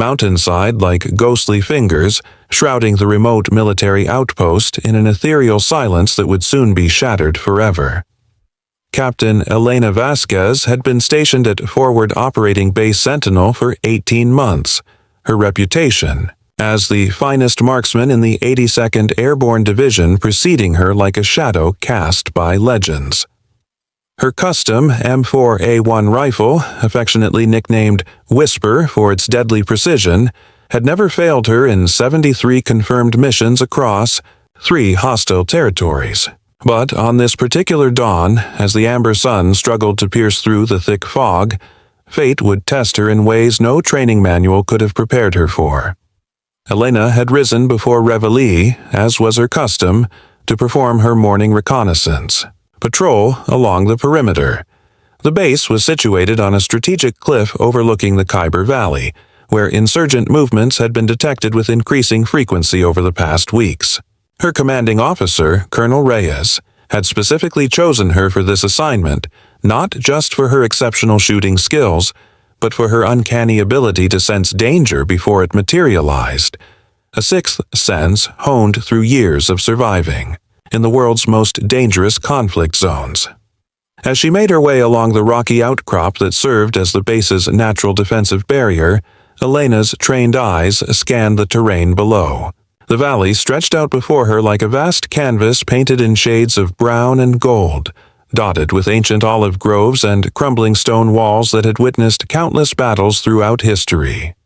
mountainside like ghostly fingers, shrouding the remote military outpost in an ethereal silence that would soon be shattered forever. Captain Elena Vasquez had been stationed at Forward Operating Base Sentinel for 18 months. Her reputation as the finest marksman in the 82nd Airborne Division preceding her like a shadow cast by legends. Her custom M4A1 rifle, affectionately nicknamed Whisper for its deadly precision, had never failed her in 73 confirmed missions across 3 hostile territories. But on this particular dawn, as the amber sun struggled to pierce through the thick fog, fate would test her in ways no training manual could have prepared her for. Elena had risen before Reveille, as was her custom, to perform her morning reconnaissance patrol along the perimeter. The base was situated on a strategic cliff overlooking the Khyber Valley, where insurgent movements had been detected with increasing frequency over the past weeks. Her commanding officer, Colonel Reyes, had specifically chosen her for this assignment, not just for her exceptional shooting skills, but for her uncanny ability to sense danger before it materialized, a sixth sense honed through years of surviving in the world's most dangerous conflict zones. As she made her way along the rocky outcrop that served as the base's natural defensive barrier, Elena's trained eyes scanned the terrain below. The valley stretched out before her like a vast canvas painted in shades of brown and gold, dotted with ancient olive groves and crumbling stone walls that had witnessed countless battles throughout history.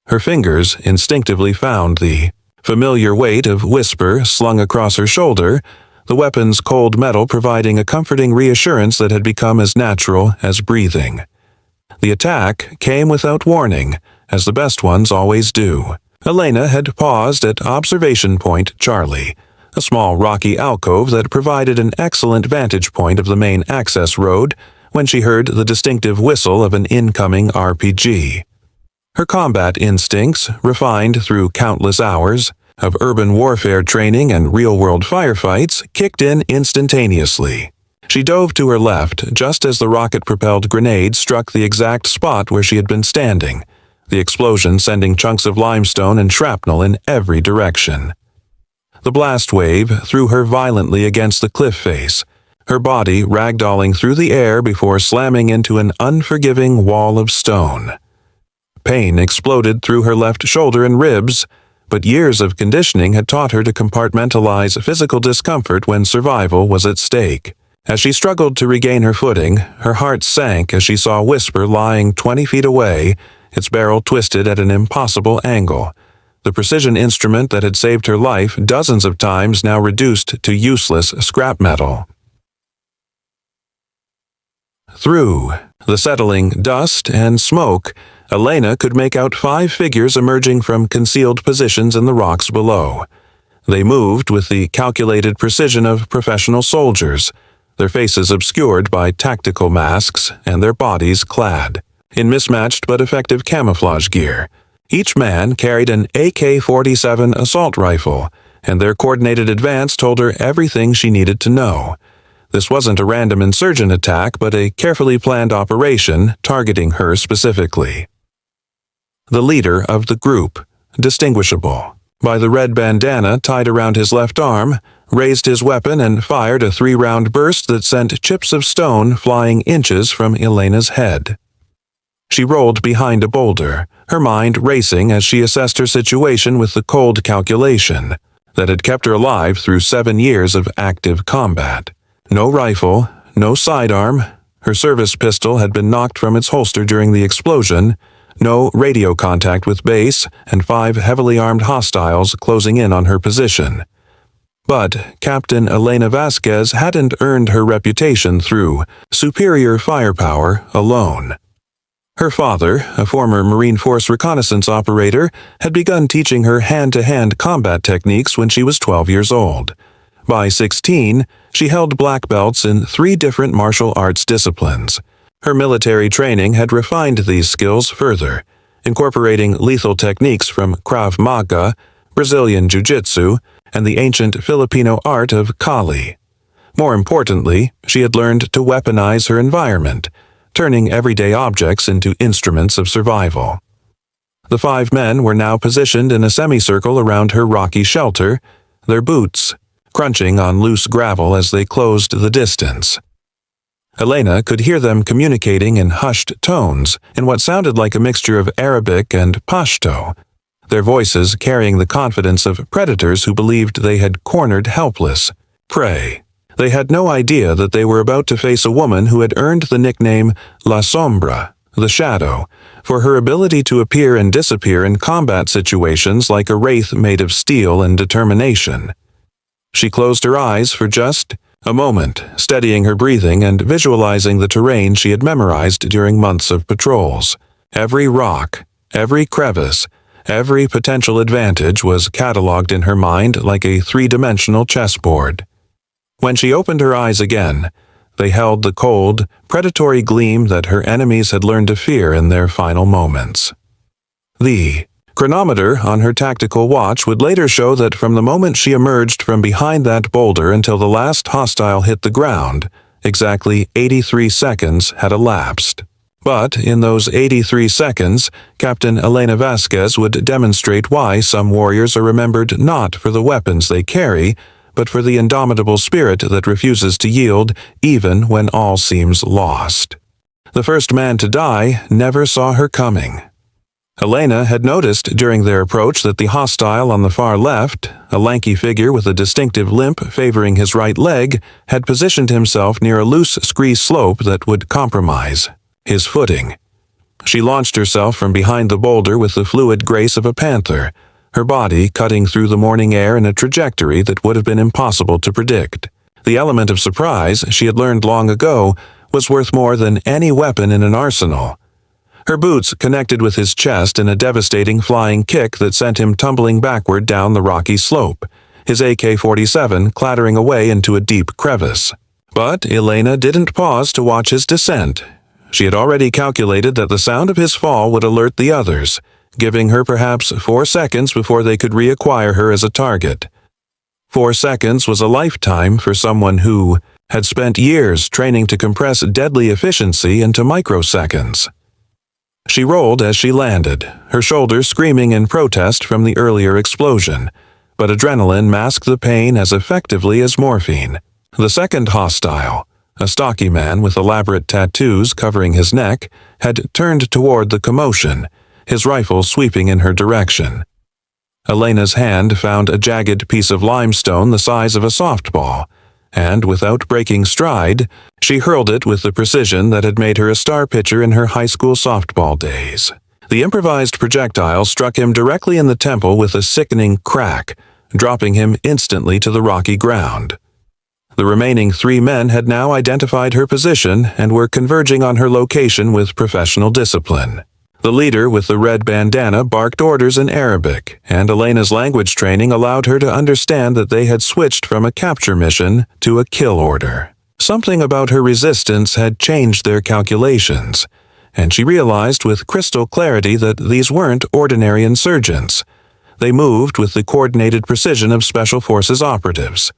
Her fingers instinctively found the familiar weight of Whisper slung across her shoulder, the weapon's cold metal providing a comforting reassurance that had become as natural as breathing. The attack came without warning, as the best ones always do. Elena had paused at Observation Point Charlie, a small rocky alcove that provided an excellent vantage point of the main access road, when she heard the distinctive whistle of an incoming RPG. Her combat instincts, refined through countless hours of urban warfare training and real-world firefights, kicked in instantaneously. She dove to her left just as the rocket-propelled grenade struck the exact spot where she had been standing, the explosion sending chunks of limestone and shrapnel in every direction. The blast wave threw her violently against the cliff face, her body ragdolling through the air before slamming into an unforgiving wall of stone. Pain exploded through her left shoulder and ribs, but years of conditioning had taught her to compartmentalize physical discomfort when survival was at stake. As she struggled to regain her footing, her heart sank as she saw Whisper lying 20 feet away, its barrel twisted at an impossible angle. The precision instrument that had saved her life dozens of times now reduced to useless scrap metal. Through the settling dust and smoke, Elena could make out 5 figures emerging from concealed positions in the rocks below. They moved with the calculated precision of professional soldiers, their faces obscured by tactical masks and their bodies clad in mismatched but effective camouflage gear. Each man carried an AK-47 assault rifle, and their coordinated advance told her everything she needed to know. This wasn't a random insurgent attack, but a carefully planned operation targeting her specifically. The leader of the group, distinguishable by the red bandana tied around his left arm, raised his weapon and fired a 3-round burst that sent chips of stone flying inches from Elena's head. She rolled behind a boulder, her mind racing as she assessed her situation with the cold calculation that had kept her alive through 7 years of active combat. No rifle, no sidearm, her service pistol had been knocked from its holster during the explosion, no radio contact with base, and 5 heavily armed hostiles closing in on her position. But Captain Elena Vasquez hadn't earned her reputation through superior firepower alone. Her father, a former Marine Force reconnaissance operator, had begun teaching her hand-to-hand combat techniques when she was 12 years old. By 16, she held black belts in 3 different martial arts disciplines. Her military training had refined these skills further, incorporating lethal techniques from Krav Maga, Brazilian Jiu-Jitsu, and the ancient Filipino art of Kali. More importantly, she had learned to weaponize her environment, turning everyday objects into instruments of survival. The 5 men were now positioned in a semicircle around her rocky shelter, their boots crunching on loose gravel as they closed the distance. Elena could hear them communicating in hushed tones in what sounded like a mixture of Arabic and Pashto, their voices carrying the confidence of predators who believed they had cornered helpless prey. They had no idea that they were about to face a woman who had earned the nickname La Sombra, the Shadow, for her ability to appear and disappear in combat situations like a wraith made of steel and determination. She closed her eyes for just a moment, steadying her breathing and visualizing the terrain she had memorized during months of patrols. Every rock, every crevice, every potential advantage was catalogued in her mind like a 3-dimensional chessboard. When she opened her eyes again, they held the cold, predatory gleam that her enemies had learned to fear in their final moments. The chronometer on her tactical watch would later show that from the moment she emerged from behind that boulder until the last hostile hit the ground, exactly 83 seconds had elapsed. But in those 83 seconds, Captain Elena Vasquez would demonstrate why some warriors are remembered not for the weapons they carry, but for the indomitable spirit that refuses to yield even when all seems lost. The first man to die never saw her coming. Elena had noticed during their approach that the hostile on the far left, a lanky figure with a distinctive limp favoring his right leg, had positioned himself near a loose scree slope that would compromise his footing. She launched herself from behind the boulder with the fluid grace of a panther, her body cutting through the morning air in a trajectory that would have been impossible to predict. The element of surprise, she had learned long ago, was worth more than any weapon in an arsenal. Her boots connected with his chest in a devastating flying kick that sent him tumbling backward down the rocky slope, his AK-47 clattering away into a deep crevice. But Elena didn't pause to watch his descent. She had already calculated that the sound of his fall would alert the others, giving her perhaps 4 seconds before they could reacquire her as a target. 4 seconds was a lifetime for someone who had spent years training to compress deadly efficiency into microseconds. She rolled as she landed, her shoulders screaming in protest from the earlier explosion, but adrenaline masked the pain as effectively as morphine. The second hostile, a stocky man with elaborate tattoos covering his neck, had turned toward the commotion, his rifle sweeping in her direction. Elena's hand found a jagged piece of limestone the size of a softball, and without breaking stride, she hurled it with the precision that had made her a star pitcher in her high school softball days. The improvised projectile struck him directly in the temple with a sickening crack, dropping him instantly to the rocky ground. The remaining 3 men had now identified her position and were converging on her location with professional discipline. The leader with the red bandana barked orders in Arabic, and Elena's language training allowed her to understand that they had switched from a capture mission to a kill order. Something about her resistance had changed their calculations, and she realized with crystal clarity that these weren't ordinary insurgents. They moved with the coordinated precision of Special Forces operatives.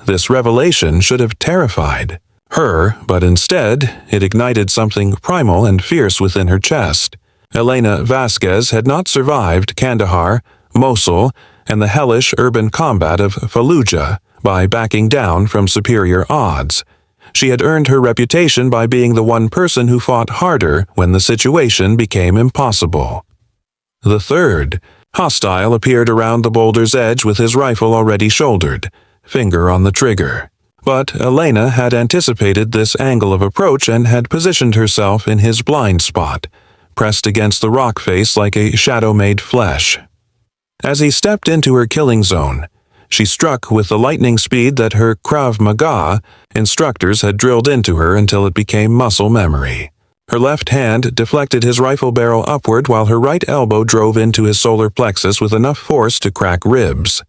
This revelation should have terrified her, but instead it ignited something primal and fierce within her chest. Elena Vasquez had not survived Kandahar, Mosul, and the hellish urban combat of Fallujah by backing down from superior odds. She had earned her reputation by being the one person who fought harder when the situation became impossible. The third hostile appeared around the boulder's edge with his rifle already shouldered, finger on the trigger. But Elena had anticipated this angle of approach and had positioned herself in his blind spot, pressed against the rock face like a shadow-made flesh. As he stepped into her killing zone, she struck with the lightning speed that her Krav Maga instructors had drilled into her until it became muscle memory. Her left hand deflected his rifle barrel upward while her right elbow drove into his solar plexus with enough force to crack ribs.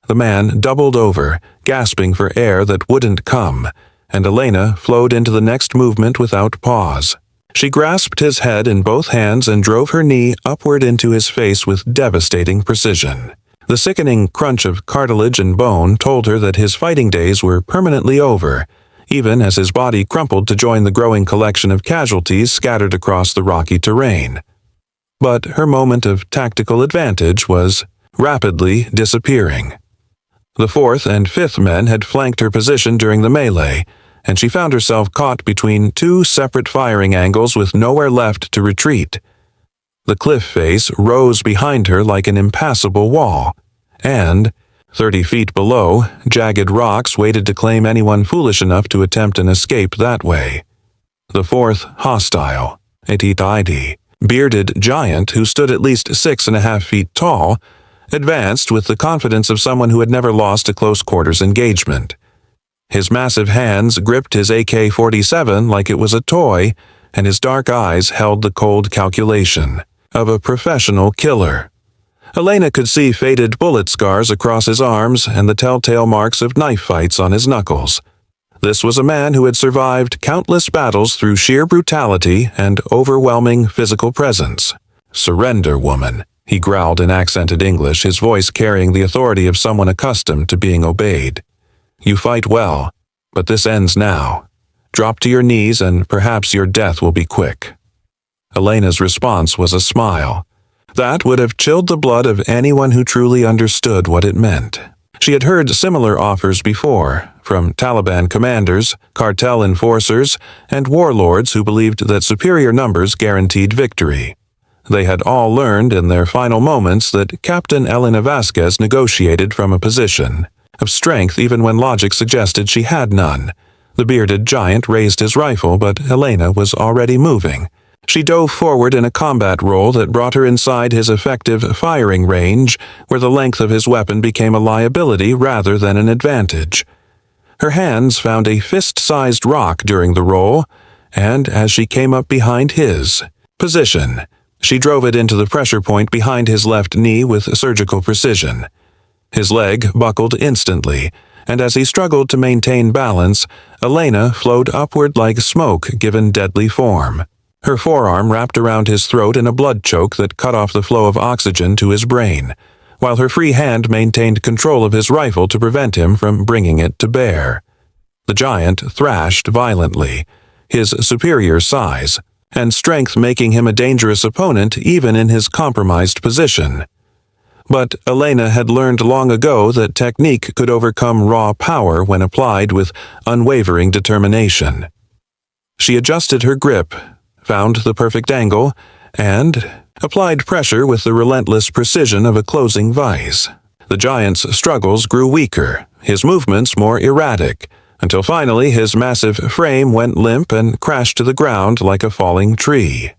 The man doubled over, gasping for air that wouldn't come, and Elena flowed into the next movement without pause. She grasped his head in both hands and drove her knee upward into his face with devastating precision. The sickening crunch of cartilage and bone told her that his fighting days were permanently over, even as his body crumpled to join the growing collection of casualties scattered across the rocky terrain. but her moment of tactical advantage was rapidly disappearing. The fourth and fifth men had flanked her position during the melee, and she found herself caught between two separate firing angles with nowhere left to retreat. The cliff face rose behind her like an impassable wall, and 30 feet below, jagged rocks waited to claim anyone foolish enough to attempt an escape that way. The fourth hostile, a tititi, bearded giant who stood at least 6.5 feet tall, advanced with the confidence of someone who had never lost a close-quarters engagement. His massive hands gripped his AK-47 like it was a toy, and his dark eyes held the cold calculation of a professional killer. Elena could see faded bullet scars across his arms and the telltale marks of knife fights on his knuckles. This was a man who had survived countless battles through sheer brutality and overwhelming physical presence. "Surrender, woman," he growled in accented English, his voice carrying the authority of someone accustomed to being obeyed. "You fight well, but this ends now. Drop to your knees and perhaps your death will be quick." Elena's response was a smile. That would have chilled the blood of anyone who truly understood what it meant. She had heard similar offers before, from Taliban commanders, cartel enforcers, and warlords who believed that superior numbers guaranteed victory. They had all learned in their final moments that Captain Elena Vasquez negotiated from a position of strength even when logic suggested she had none. The bearded giant raised his rifle, but Elena was already moving. She dove forward in a combat roll that brought her inside his effective firing range, where the length of his weapon became a liability rather than an advantage. Her hands found a fist-sized rock during the roll, and as she came up behind his position, she drove it into the pressure point behind his left knee with surgical precision. His leg buckled instantly, and as he struggled to maintain balance, Elena flowed upward like smoke given deadly form. Her forearm wrapped around his throat in a blood choke that cut off the flow of oxygen to his brain, while her free hand maintained control of his rifle to prevent him from bringing it to bear. The giant thrashed violently, his superior size and strength making him a dangerous opponent even in his compromised position. But Elena had learned long ago that technique could overcome raw power when applied with unwavering determination. She adjusted her grip, found the perfect angle, and applied pressure with the relentless precision of a closing vise. The giant's struggles grew weaker, his movements more erratic, until finally his massive frame went limp and crashed to the ground like a falling tree.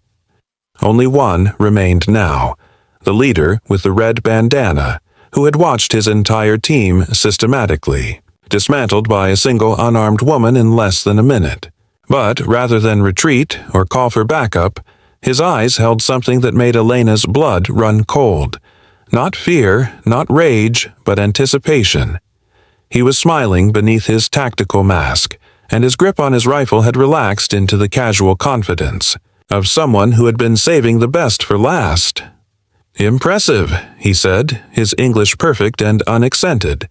Only one remained now, the leader with the red bandana, who had watched his entire team systematically dismantled by a single unarmed woman in less than a minute. But rather than retreat or call for backup, his eyes held something that made Elena's blood run cold. Not fear, not rage, but anticipation. He was smiling beneath his tactical mask, and his grip on his rifle had relaxed into the casual confidence of someone who had been saving the best for last. "Impressive," he said, his English perfect and unaccented.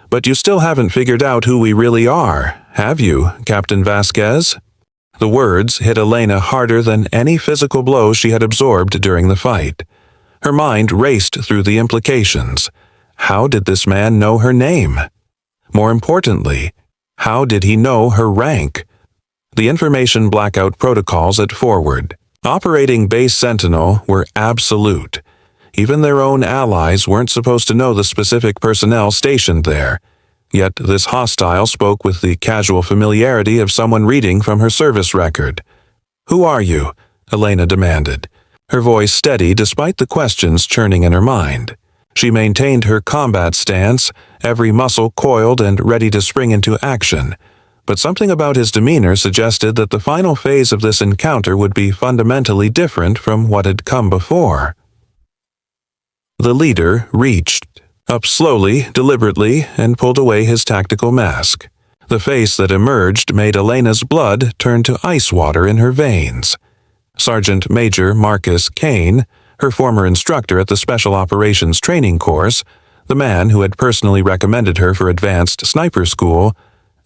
"But you still haven't figured out who we really are, have you, Captain Vasquez?" The words hit Elena harder than any physical blow she had absorbed during the fight. Her mind raced through the implications. How did this man know her name? More importantly, how did he know her rank? The information blackout protocols at Forward, operating Base Sentinel, were absolute. Even their own allies weren't supposed to know the specific personnel stationed there. Yet this hostile spoke with the casual familiarity of someone reading from her service record. "Who are you?" Elena demanded, her voice steady despite the questions churning in her mind. She maintained her combat stance, every muscle coiled and ready to spring into action, but something about his demeanor suggested that the final phase of this encounter would be fundamentally different from what had come before. The leader reached up slowly, deliberately, and pulled away his tactical mask. The face that emerged made Elena's blood turn to ice water in her veins. Sergeant Major Marcus Kane, her former instructor at the Special Operations Training Course, the man who had personally recommended her for advanced sniper school,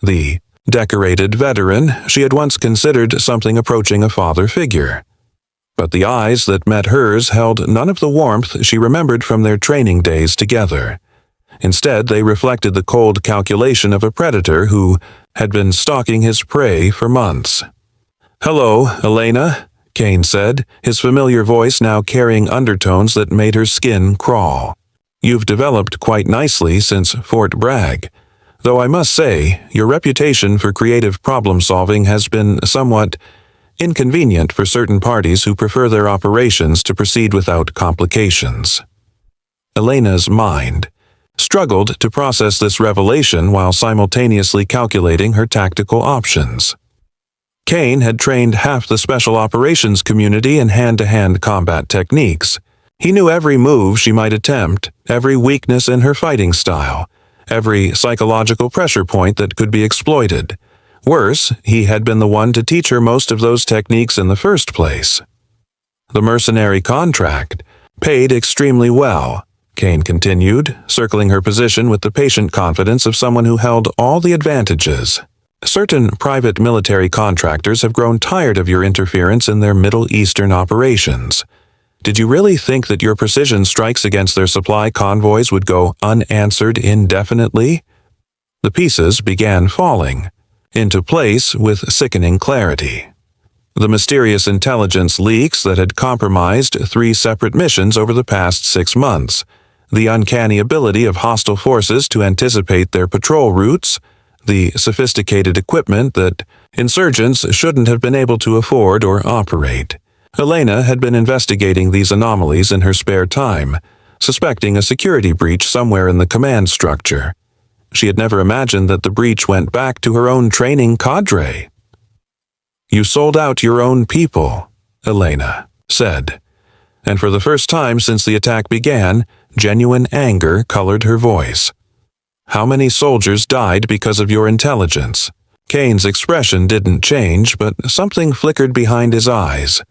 the decorated veteran she had once considered something approaching a father figure. But the eyes that met hers held none of the warmth she remembered from their training days together. Instead, they reflected the cold calculation of a predator who had been stalking his prey for months. "Hello, Elena," Kane said, his familiar voice now carrying undertones that made her skin crawl. "You've developed quite nicely since Fort Bragg, though I must say, your reputation for creative problem-solving has been somewhat inconvenient for certain parties who prefer their operations to proceed without complications." Elena's mind struggled to process this revelation while simultaneously calculating her tactical options. Kane had trained half the special operations community in hand-to-hand combat techniques. He knew every move she might attempt, every weakness in her fighting style, every psychological pressure point that could be exploited. Worse, he had been the one to teach her most of those techniques in the first place. The mercenary contract paid extremely well, Kane continued, circling her position with the patient confidence of someone who held all the advantages. "Certain private military contractors have grown tired of your interference in their Middle Eastern operations. Did you really think that your precision strikes against their supply convoys would go unanswered indefinitely?" The pieces began falling into place with sickening clarity. The mysterious intelligence leaks that had compromised 3 separate missions over the past 6 months, the uncanny ability of hostile forces to anticipate their patrol routes, the sophisticated equipment that insurgents shouldn't have been able to afford or operate. Elena had been investigating these anomalies in her spare time, suspecting a security breach somewhere in the command structure. She had never imagined that the breach went back to her own training cadre. "You sold out your own people," Elena said, and for the first time since the attack began, genuine anger colored her voice. "How many soldiers died because of your intelligence?" Kane's expression didn't change, but something flickered behind his eyes.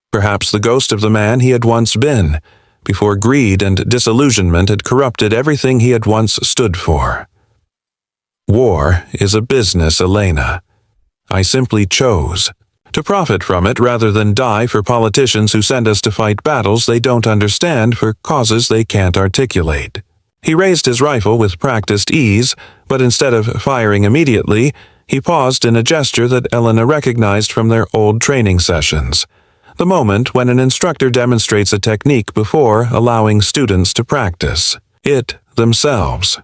Perhaps the ghost of the man he had once been, before greed and disillusionment had corrupted everything he had once stood for. "War is a business, Elena. I simply chose to profit from it rather than die for politicians who send us to fight battles they don't understand for causes they can't articulate." He raised his rifle with practiced ease, but instead of firing immediately, he paused in a gesture that Elena recognized from their old training sessions, the moment when an instructor demonstrates a technique before allowing students to practice it themselves.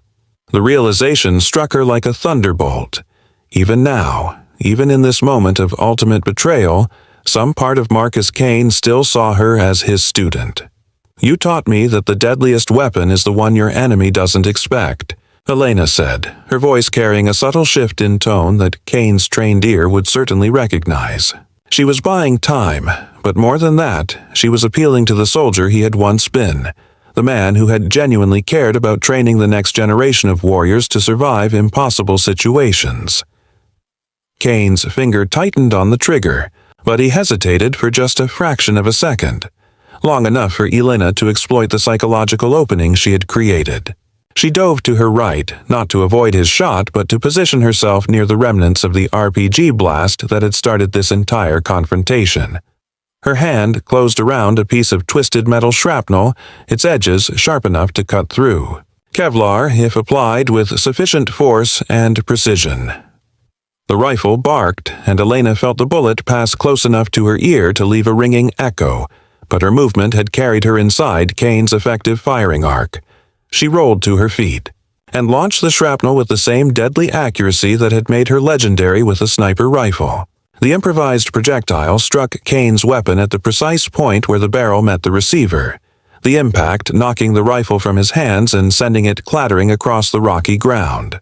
The realization struck her like a thunderbolt. Even now, even in this moment of ultimate betrayal, some part of Marcus Kane still saw her as his student. "You taught me that the deadliest weapon is the one your enemy doesn't expect," Elena said, her voice carrying a subtle shift in tone that Kane's trained ear would certainly recognize. She was buying time, but more than that, she was appealing to the soldier he had once been, the man who had genuinely cared about training the next generation of warriors to survive impossible situations. Kane's finger tightened on the trigger, but he hesitated for just a fraction of a second, long enough for Elena to exploit the psychological opening she had created. She dove to her right, not to avoid his shot, but to position herself near the remnants of the RPG blast that had started this entire confrontation. Her hand closed around a piece of twisted metal shrapnel, its edges sharp enough to cut through. Kevlar, if applied with sufficient force and precision. The rifle barked, and Elena felt the bullet pass close enough to her ear to leave a ringing echo, but her movement had carried her inside Kane's effective firing arc. She rolled to her feet and launched the shrapnel with the same deadly accuracy that had made her legendary with a sniper rifle. The improvised projectile struck Kane's weapon at the precise point where the barrel met the receiver, the impact knocking the rifle from his hands and sending it clattering across the rocky ground.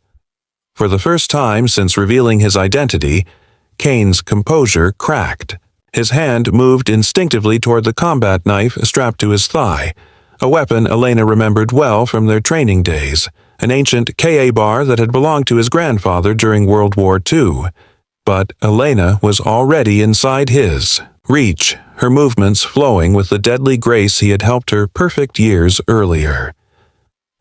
For the first time since revealing his identity, Kane's composure cracked. His hand moved instinctively toward the combat knife strapped to his thigh, a weapon Elena remembered well from their training days, an ancient KA bar that had belonged to his grandfather during World War II. But Elena was already inside his reach, her movements flowing with the deadly grace he had helped her perfect years earlier.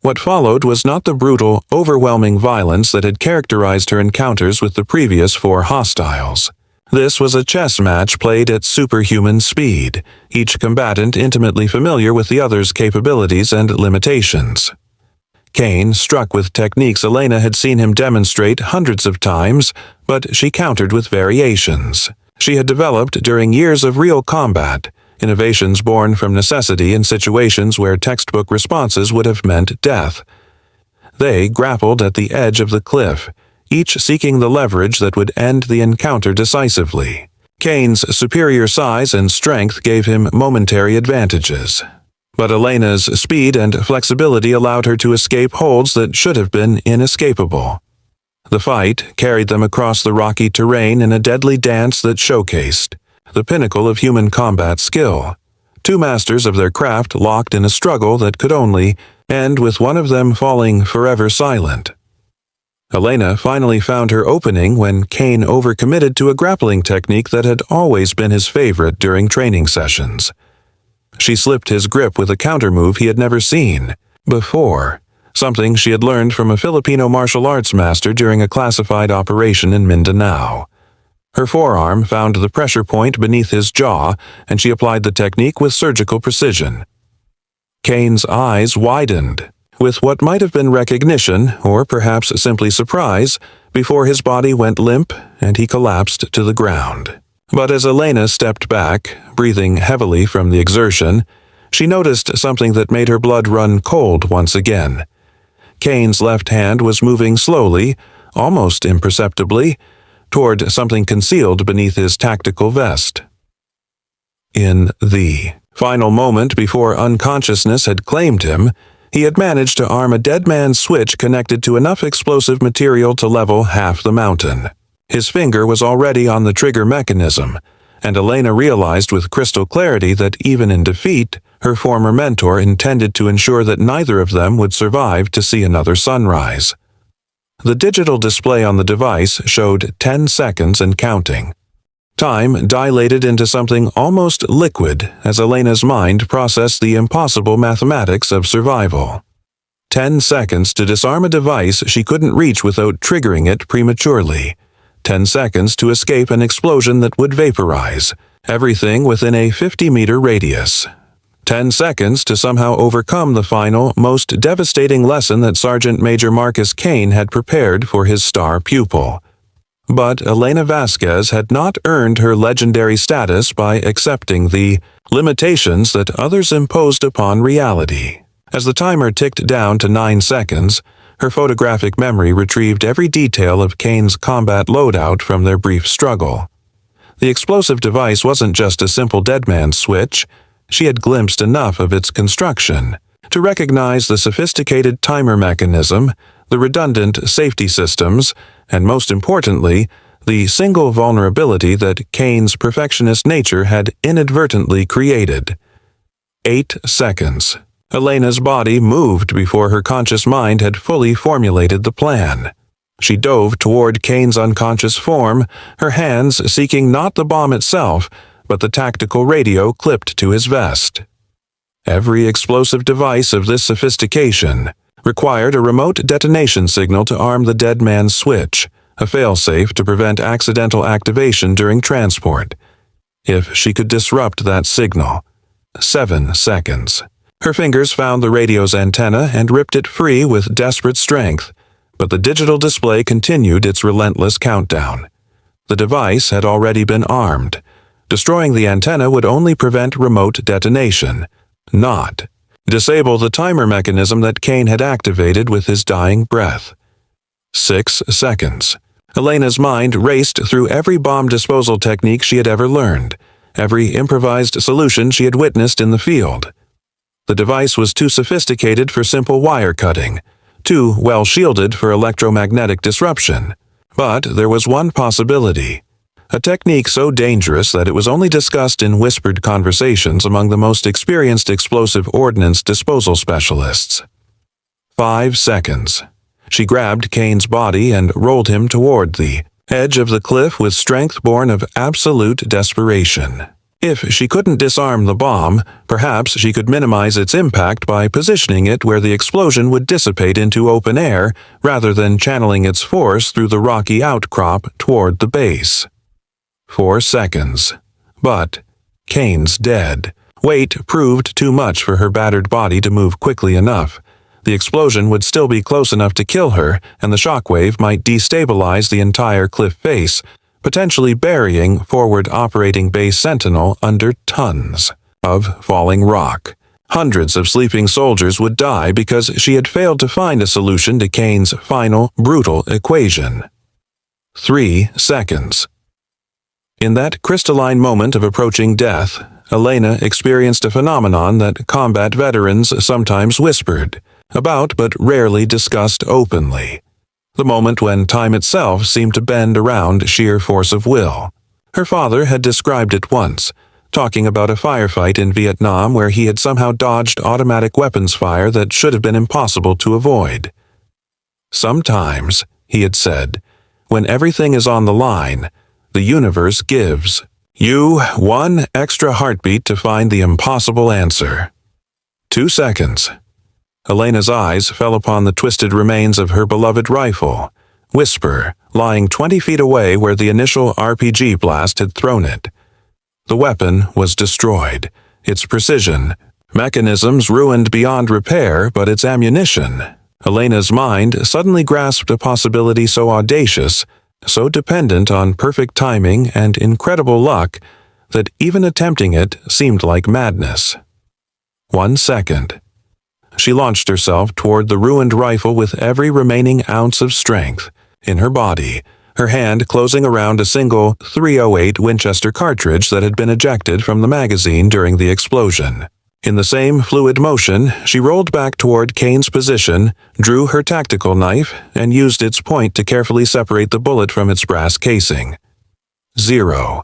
What followed was not the brutal, overwhelming violence that had characterized her encounters with the previous 4 hostiles. This was a chess match played at superhuman speed, each combatant intimately familiar with the other's capabilities and limitations. Kane struck with techniques Elena had seen him demonstrate hundreds of times, but she countered with variations she had developed during years of real combat, innovations born from necessity in situations where textbook responses would have meant death. They grappled at the edge of the cliff, each seeking the leverage that would end the encounter decisively. Kane's superior size and strength gave him momentary advantages, but Elena's speed and flexibility allowed her to escape holds that should have been inescapable. The fight carried them across the rocky terrain in a deadly dance that showcased the pinnacle of human combat skill. Two masters of their craft locked in a struggle that could only end with one of them falling forever silent. Elena finally found her opening when Kane overcommitted to a grappling technique that had always been his favorite during training sessions. She slipped his grip with a countermove he had never seen before, something she had learned from a Filipino martial arts master during a classified operation in Mindanao. Her forearm found the pressure point beneath his jaw, and she applied the technique with surgical precision. Kane's eyes widened, with what might have been recognition, or perhaps simply surprise, before his body went limp and he collapsed to the ground. But as Elena stepped back, breathing heavily from the exertion, she noticed something that made her blood run cold once again. Kane's left hand was moving slowly, almost imperceptibly, toward something concealed beneath his tactical vest. In the final moment before unconsciousness had claimed him, he had managed to arm a dead man's switch connected to enough explosive material to level half the mountain. His finger was already on the trigger mechanism, and Elena realized with crystal clarity that even in defeat, her former mentor intended to ensure that neither of them would survive to see another sunrise. The digital display on the device showed 10 seconds and counting. Time dilated into something almost liquid as Elena's mind processed the impossible mathematics of survival. 10 seconds to disarm a device she couldn't reach without triggering it prematurely. 10 seconds to escape an explosion that would vaporize everything within a 50-meter radius. 10 seconds to somehow overcome the final, most devastating lesson that Sergeant Major Marcus Kane had prepared for his star pupil. But Elena Vasquez had not earned her legendary status by accepting the limitations that others imposed upon reality. As the timer ticked down to 9 seconds, her photographic memory retrieved every detail of Kane's combat loadout from their brief struggle. The explosive device wasn't just a simple dead man's switch. She had glimpsed enough of its construction to recognize the sophisticated timer mechanism, the redundant safety systems, and most importantly, the single vulnerability that Kane's perfectionist nature had inadvertently created. 8 seconds. Elena's body moved before her conscious mind had fully formulated the plan. She dove toward Kane's unconscious form, her hands seeking not the bomb itself, but the tactical radio clipped to his vest. Every explosive device of this sophistication required a remote detonation signal to arm the dead man's switch, a failsafe to prevent accidental activation during transport. If she could disrupt that signal. 7 seconds. Her fingers found the radio's antenna and ripped it free with desperate strength, but the digital display continued its relentless countdown. The device had already been armed. Destroying the antenna would only prevent remote detonation, not disable the timer mechanism that Kane had activated with his dying breath. 6 seconds. Elena's mind raced through every bomb disposal technique she had ever learned, every improvised solution she had witnessed in the field. The device was too sophisticated for simple wire cutting, too well shielded for electromagnetic disruption. But there was one possibility. A technique so dangerous that it was only discussed in whispered conversations among the most experienced explosive ordnance disposal specialists. 5 seconds. She grabbed Kane's body and rolled him toward the edge of the cliff with strength born of absolute desperation. If she couldn't disarm the bomb, perhaps she could minimize its impact by positioning it where the explosion would dissipate into open air rather than channeling its force through the rocky outcrop toward the base. 4 seconds. But Kane's dead. Weight proved too much for her battered body to move quickly enough. The explosion would still be close enough to kill her, and the shockwave might destabilize the entire cliff face, potentially burying forward operating base Sentinel under tons of falling rock. Hundreds of sleeping soldiers would die because she had failed to find a solution to Kane's final, brutal equation. 3 seconds. In that crystalline moment of approaching death, Elena experienced a phenomenon that combat veterans sometimes whispered about but rarely discussed openly. The moment when time itself seemed to bend around sheer force of will. Her father had described it once, talking about a firefight in Vietnam where he had somehow dodged automatic weapons fire that should have been impossible to avoid. Sometimes, he had said, when everything is on the line, the universe gives you one extra heartbeat to find the impossible answer. 2 seconds. Elena's eyes fell upon the twisted remains of her beloved rifle, Whisper, lying 20 feet away where the initial RPG blast had thrown it. The weapon was destroyed, its precision, mechanisms ruined beyond repair, but its ammunition. Elena's mind suddenly grasped a possibility so audacious, so dependent on perfect timing and incredible luck, that even attempting it seemed like madness. 1 second. She launched herself toward the ruined rifle with every remaining ounce of strength in her body, her hand closing around a single .308 Winchester cartridge that had been ejected from the magazine during the explosion. In the same fluid motion, she rolled back toward Kane's position, drew her tactical knife, and used its point to carefully separate the bullet from its brass casing. 0.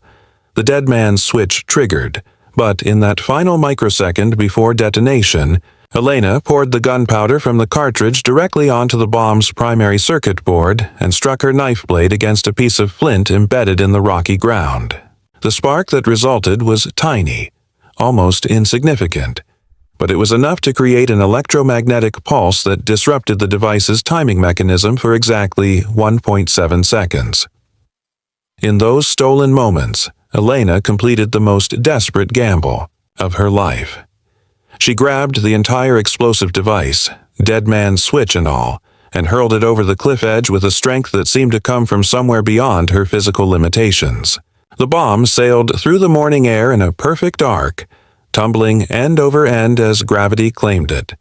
The dead man's switch triggered, but in that final microsecond before detonation, Elena poured the gunpowder from the cartridge directly onto the bomb's primary circuit board and struck her knife blade against a piece of flint embedded in the rocky ground. The spark that resulted was tiny, almost insignificant, but it was enough to create an electromagnetic pulse that disrupted the device's timing mechanism for exactly 1.7 seconds. In those stolen moments, Elena completed the most desperate gamble of her life. She grabbed the entire explosive device, dead man's switch and all, and hurled it over the cliff edge with a strength that seemed to come from somewhere beyond her physical limitations. The bomb sailed through the morning air in a perfect arc, tumbling end over end as gravity claimed it.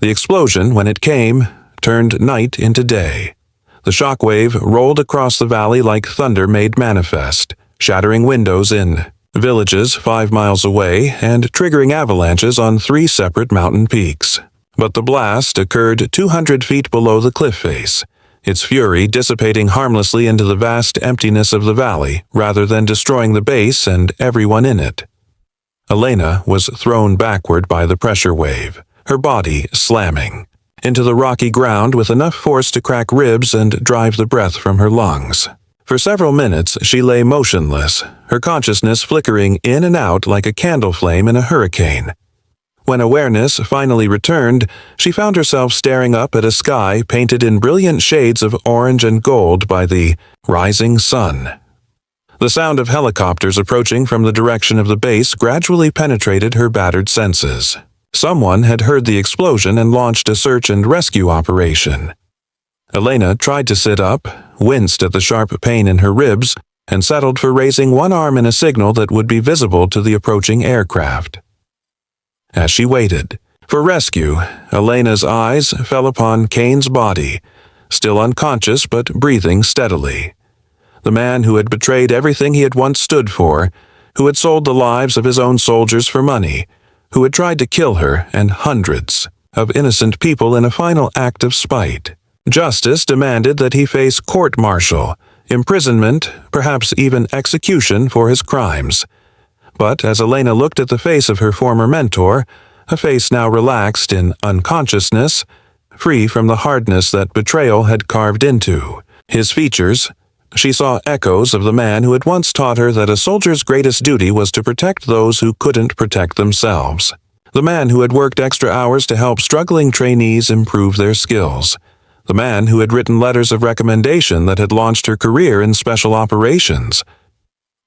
The explosion, when it came, turned night into day. The shockwave rolled across the valley like thunder made manifest, shattering windows in villages 5 miles away and triggering avalanches on 3 separate mountain peaks. But the blast occurred 200 feet below the cliff face, its fury dissipating harmlessly into the vast emptiness of the valley rather than destroying the base and everyone in it. Elena was thrown backward by the pressure wave, her body slamming into the rocky ground with enough force to crack ribs and drive the breath from her lungs. For several minutes she lay motionless, her consciousness flickering in and out like a candle flame in a hurricane. When awareness finally returned, she found herself staring up at a sky painted in brilliant shades of orange and gold by the rising sun. The sound of helicopters approaching from the direction of the base gradually penetrated her battered senses. Someone had heard the explosion and launched a search and rescue operation. Elena tried to sit up, winced at the sharp pain in her ribs, and settled for raising one arm in a signal that would be visible to the approaching aircraft. As she waited for rescue, Elena's eyes fell upon Kane's body, still unconscious but breathing steadily. The man who had betrayed everything he had once stood for, who had sold the lives of his own soldiers for money, who had tried to kill her and hundreds of innocent people in a final act of spite. Justice demanded that he face court-martial, imprisonment, perhaps even execution for his crimes. But as Elena looked at the face of her former mentor, a face now relaxed in unconsciousness, free from the hardness that betrayal had carved into his features, she saw echoes of the man who had once taught her that a soldier's greatest duty was to protect those who couldn't protect themselves. The man who had worked extra hours to help struggling trainees improve their skills. The man who had written letters of recommendation that had launched her career in special operations.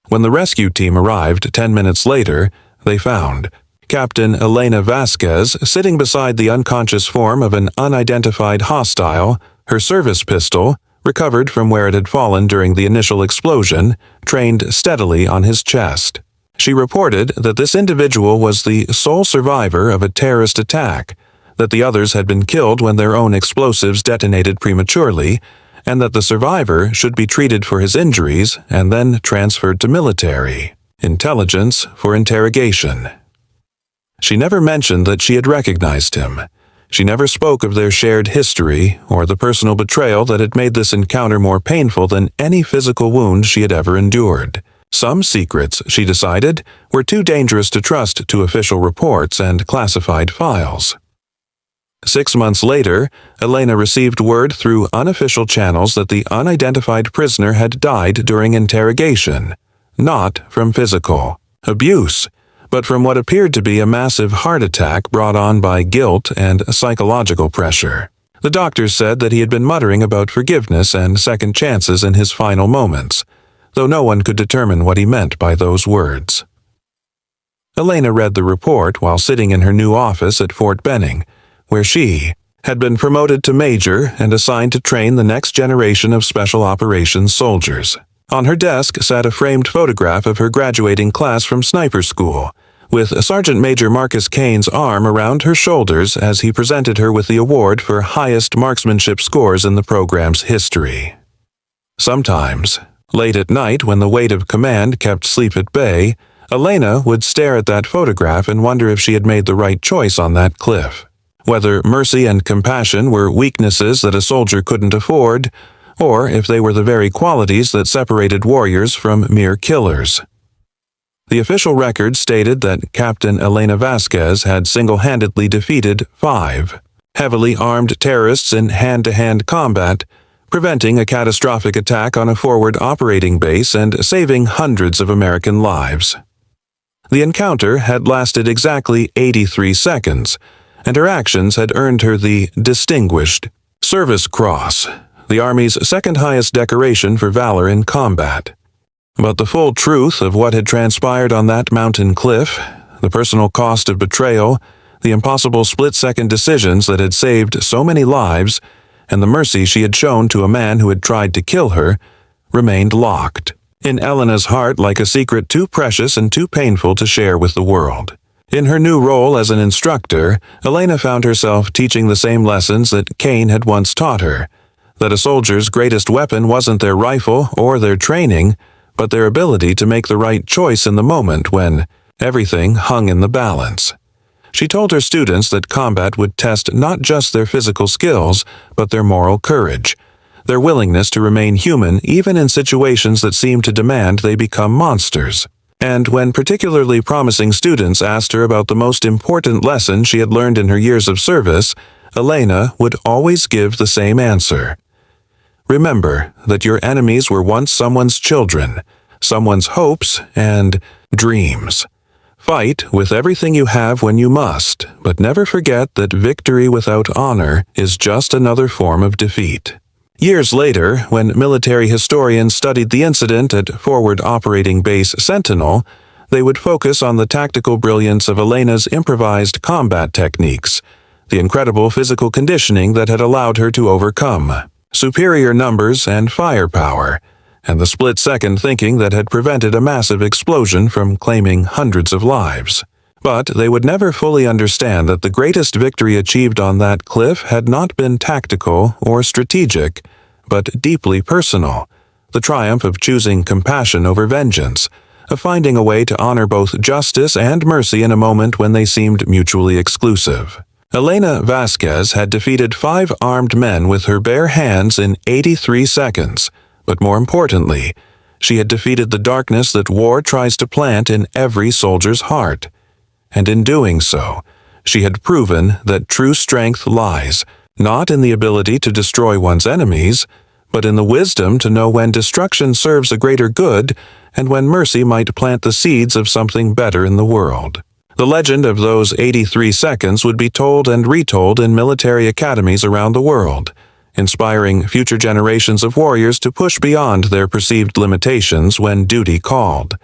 When the rescue team arrived 10 minutes later, they found Captain Elena Vasquez sitting beside the unconscious form of an unidentified hostile, her service pistol, recovered from where it had fallen during the initial explosion, trained steadily on his chest. She reported that this individual was the sole survivor of a terrorist attack, that the others had been killed when their own explosives detonated prematurely, and that the survivor should be treated for his injuries and then transferred to military intelligence for interrogation. She never mentioned that she had recognized him. She never spoke of their shared history or the personal betrayal that had made this encounter more painful than any physical wound she had ever endured. Some secrets, she decided, were too dangerous to trust to official reports and classified files. 6 months later, Elena received word through unofficial channels that the unidentified prisoner had died during interrogation, not from physical abuse, but from what appeared to be a massive heart attack brought on by guilt and psychological pressure. The doctors said that he had been muttering about forgiveness and second chances in his final moments, though no one could determine what he meant by those words. Elena read the report while sitting in her new office at Fort Benning, where she had been promoted to major and assigned to train the next generation of special operations soldiers. On her desk sat a framed photograph of her graduating class from sniper school, with Sergeant Major Marcus Kane's arm around her shoulders as he presented her with the award for highest marksmanship scores in the program's history. Sometimes, late at night when the weight of command kept sleep at bay, Elena would stare at that photograph and wonder if she had made the right choice on that cliff. Whether mercy and compassion were weaknesses that a soldier couldn't afford, or if they were the very qualities that separated warriors from mere killers. The official record stated that Captain Elena Vasquez had single-handedly defeated 5 heavily armed terrorists in hand-to-hand combat, preventing a catastrophic attack on a forward operating base and saving hundreds of American lives. The encounter had lasted exactly 83 seconds, and her actions had earned her the Distinguished Service Cross, the Army's second-highest decoration for valor in combat. But the full truth of what had transpired on that mountain cliff, the personal cost of betrayal, the impossible split-second decisions that had saved so many lives, and the mercy she had shown to a man who had tried to kill her, remained locked in Elena's heart like a secret too precious and too painful to share with the world. In her new role as an instructor, Elena found herself teaching the same lessons that Kane had once taught her, that a soldier's greatest weapon wasn't their rifle or their training, but their ability to make the right choice in the moment when everything hung in the balance. She told her students that combat would test not just their physical skills, but their moral courage, their willingness to remain human even in situations that seemed to demand they become monsters. And when particularly promising students asked her about the most important lesson she had learned in her years of service, Elena would always give the same answer. Remember that your enemies were once someone's children, someone's hopes and dreams. Fight with everything you have when you must, but never forget that victory without honor is just another form of defeat. Years later, when military historians studied the incident at Forward Operating Base Sentinel, they would focus on the tactical brilliance of Elena's improvised combat techniques, the incredible physical conditioning that had allowed her to overcome superior numbers and firepower, and the split-second thinking that had prevented a massive explosion from claiming hundreds of lives. But they would never fully understand that the greatest victory achieved on that cliff had not been tactical or strategic, but deeply personal, the triumph of choosing compassion over vengeance, of finding a way to honor both justice and mercy in a moment when they seemed mutually exclusive. Elena Vasquez had defeated 5 armed men with her bare hands in 83 seconds, but more importantly, she had defeated the darkness that war tries to plant in every soldier's heart. And in doing so, she had proven that true strength lies not in the ability to destroy one's enemies, but in the wisdom to know when destruction serves a greater good and when mercy might plant the seeds of something better in the world. The legend of those 83 seconds would be told and retold in military academies around the world, inspiring future generations of warriors to push beyond their perceived limitations when duty called.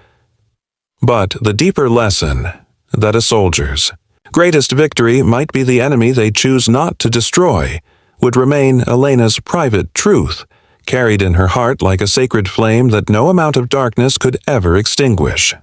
But the deeper lesson, that a soldier's greatest victory might be the enemy they choose not to destroy, would remain Elena's private truth, carried in her heart like a sacred flame that no amount of darkness could ever extinguish.